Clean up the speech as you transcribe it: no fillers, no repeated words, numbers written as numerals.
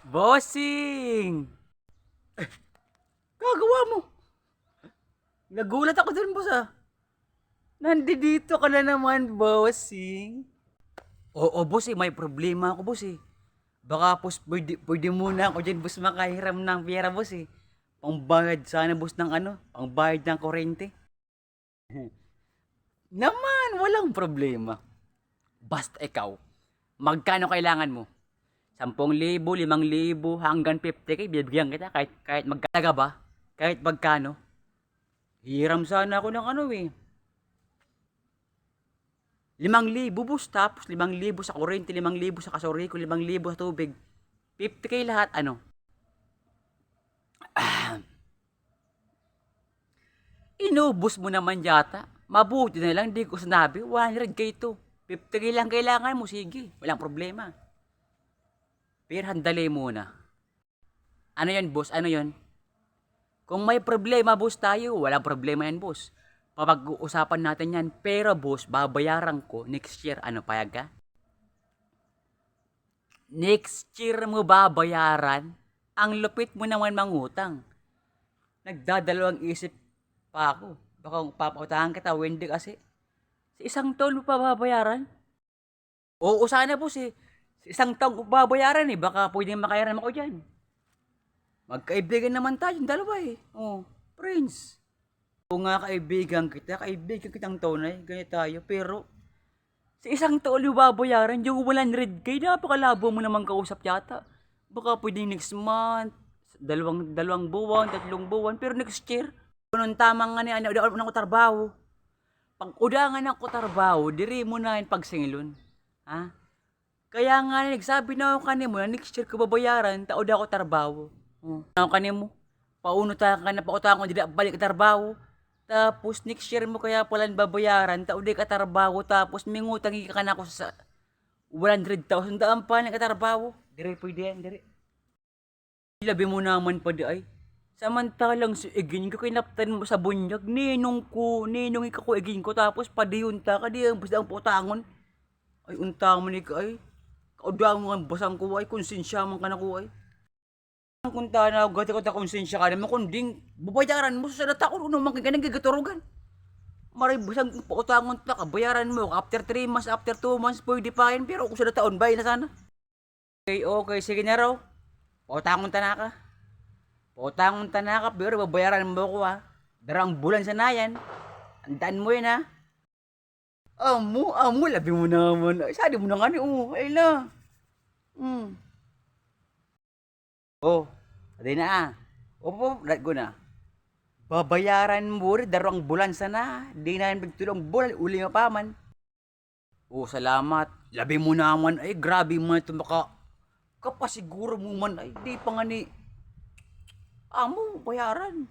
Bossing! Gagawa mo. Nagulat ako dun, boss ah. Nandito ka na naman, bossing. Oo, boss eh. May problema ako, boss eh. Baka boss, pwede muna ako dyan, boss, makahiram ng pera, boss eh. Pangbayad sana, boss, ng ano? Pangbayad ng kuryente. Naman, walang problema. Basta ikaw, magkano kailangan mo? 10,000, 5,000, hanggang 50K, bibigyan kita kahit magkano ba? Kahit magkano? Hiram sana ako ng ano eh. 5,000 boss, tapos 5,000 sa kuryente, 5,000 sa kasoriko, 5,000 sa tubig. 50K lahat, ano? Inubos mo naman yata. Mabuti na lang, di ko sinabi, 100K to. 50K lang kailangan mo, sige. Walang problema. Pero handali muna. Ano yan, boss? Ano yan? Kung may problema, boss, tayo, walang problema yan, boss. Papag-uusapan natin yan. Pero, boss, babayaran ko next year. Ano, payag ka? Next year mo babayaran? Ang lupit mo naman mangutang. Nagdadalawang isip pa ako. Baka papautahan kita, hindi kasi. Sa isang taon mo pa babayaran? Oo, sana, boss eh. Sa isang taon ko babayaran eh. Baka pwedeng makayaran ako dyan. Magkaibigan naman tayo, yung dalawa eh. Oh, friends. Oo nga, kaibigan kitang tunay, ganyan tayo. Pero, sa isang taon yung babayaran, yung 100K, napakalabo mo naman kausap yata. Baka pwedeng next month, dalawang buwan, 3 buwan, pero next year, noon tamang nga niya, udaan ko trabaho. Pag udangan ako trabaho, diri mo na yung pagsingilon. Ha? Kaya nga nagsabi na ako kanimo na next year ko babayaran, taod ako trabaho. Ako kanimo, paunutan ka na pautahan ko, dili balik ka trabaho. Tapos next year mo kaya pala babayaran, taod ka trabaho, tapos mingutang ka na ako sa 100,000 daan pa na katrabaho. Diri pwede yan, diri. Labi mo naman pa di ay. Samantalang si Egin ko kinaptan mo sa bunyag, ninong ko Egin ko, tapos padiyunta ka di ang basta ang putangon. Ay untang mo ni ka ay. Kaudang mo ang basang ko ay, konsensya man ka na ko ay. Ang kunta na gati ko ta konsensya ka naman kunding babayaran mo sa data ko no man ganang gigaturugan. Maray basang pautangon ta kabayaran mo after 3 months, after 2 months pwede pa yan, pero kung sa taon bay na sana. Okay, sige na raw. Pautangon ta na ka. Pautangon ta na ka, pero babayaran mo ko ha. Darang bulan sa nayan. Tandaan mo yun ha. Labi mo naman. Ay, sadi mo na nga ni, ay na. Aday na ah. Opo, lahat ko na. Babayaran mo rin, darang bulan sana. Di na yan bigtulong bulan, uli nga paman. Salamat. Labi mo naman, ay grabe mo ito kapasiguro mo man, ay di pa nga ni. Bayaran.